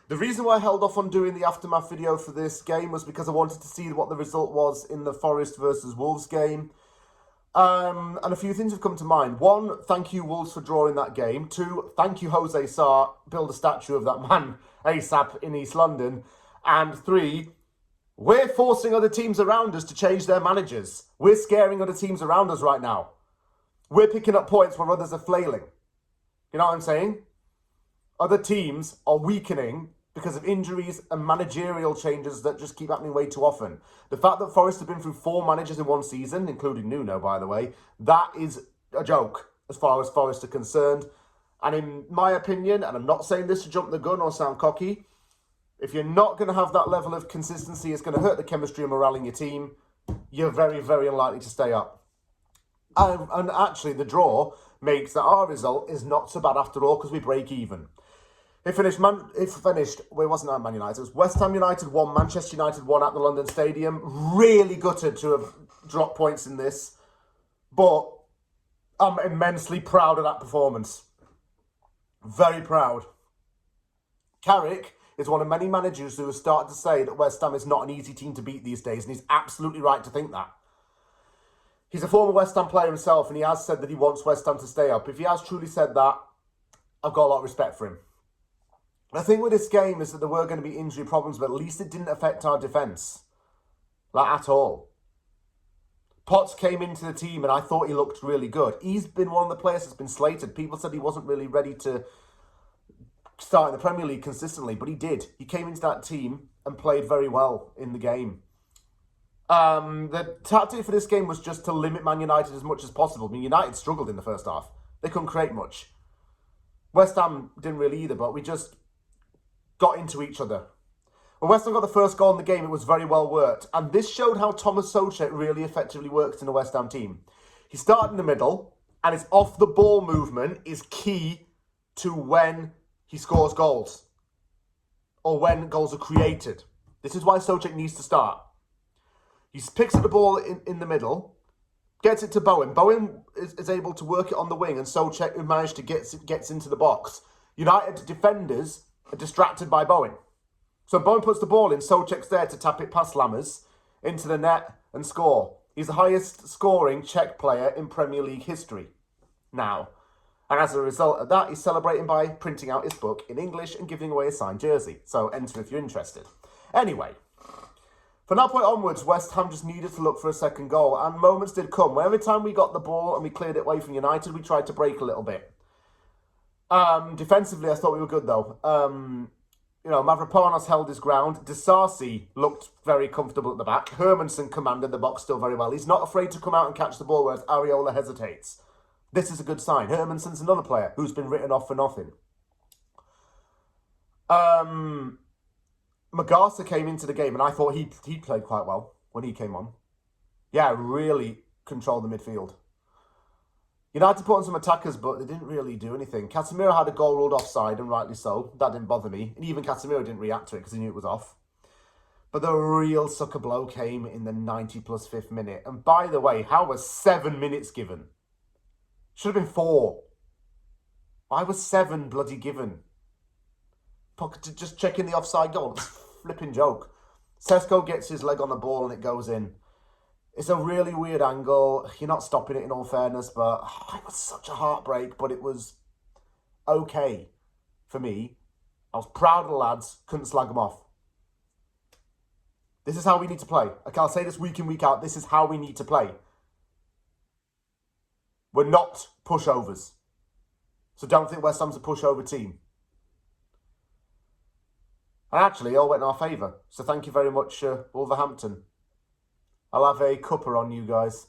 The reason why I held off on doing the aftermath video for this game was because I wanted to see what the result was in the Forest versus Wolves game. And a few things have come to mind. One, thank you, Wolves, for drawing that game. Two, thank you, Jose Sarr. Build a statue of that man ASAP in East London. And three, we're forcing other teams around us to change their managers. We're scaring other teams around us right now. We're picking up points where others are flailing. You know what I'm saying? Other teams are weakening because of injuries and managerial changes that just keep happening way too often. The fact that Forest have been through 4 managers in one season, including Nuno, by the way, that is a joke as far as Forest are concerned. And in my opinion, and I'm not saying this to jump the gun or sound cocky, if you're not going to have that level of consistency, it's going to hurt the chemistry and morale in your team. You're very, very unlikely to stay up. And actually, the draw makes that our result is not so bad after all because we break even. It finished, well, it wasn't at Man United, it was West Ham United 1, Manchester United 1 at the London Stadium. Really gutted to have dropped points in this, but I'm immensely proud of that performance. Very proud. Carrick is one of many managers who have started to say that West Ham is not an easy team to beat these days, and he's absolutely right to think that. He's a former West Ham player himself, and he has said that he wants West Ham to stay up. If he has truly said that, I've got a lot of respect for him. The thing with this game is that there were going to be injury problems, but at least it didn't affect our defence. Like, at all. Potts came into the team, and I thought he looked really good. He's been one of the players that's been slated. People said he wasn't really ready to start in the Premier League consistently, but he did. He came into that team and played very well in the game. The tactic for this game was just to limit Man United as much as possible. I mean, United struggled in the first half. They couldn't create much. West Ham didn't really either, but we just got into each other. When West Ham got the first goal in the game, it was very well worked. And this showed how Thomas Soucek really effectively works in a West Ham team. He started in the middle, and his off-the-ball movement is key to when he scores goals. Or when goals are created. This is why Soucek needs to start. He picks up the ball in the middle, gets it to Bowen. Bowen is able to work it on the wing, and Soucek, who managed to gets into the box. United defenders are distracted by Bowen. So Bowen puts the ball in, Soucek's there to tap it past Lammers into the net and score. He's the highest scoring Czech player in Premier League history now. And as a result of that, he's celebrating by printing out his book in English and giving away a signed jersey. So enter if you're interested. Anyway, from that point onwards, West Ham just needed to look for a second goal. And moments did come. Where every time we got the ball and we cleared it away from United, we tried to break a little bit. Defensively, I thought we were good, though. Mavropanos held his ground. Disasi looked very comfortable at the back. Hermansen commanded the box still very well. He's not afraid to come out and catch the ball, whereas Areola hesitates. This is a good sign. Hermansen's another player who's been written off for nothing. Magasa came into the game, and I thought he played quite well when he came on. Yeah, really controlled the midfield. United put on some attackers, but they didn't really do anything. Casemiro had a goal ruled offside, and rightly so. That didn't bother me. And even Casemiro didn't react to it because he knew it was off. But the real sucker blow came in the 90 plus 5th minute. And by the way, how was 7 minutes given? Should have been 4. Why was 7 bloody given? Just checking the offside goal. It's a flipping joke. Sesko gets his leg on the ball and it goes in. It's a really weird angle. You're not stopping it in all fairness, but it was such a heartbreak, but it was okay for me. I was proud of the lads. Couldn't slag them off. This is how we need to play. I'll say this week in, week out. This is how we need to play. We're not pushovers. So don't think West Ham's a pushover team. And actually, it all went in our favour. So thank you very much, Wolverhampton. I'll have a cuppa on you guys.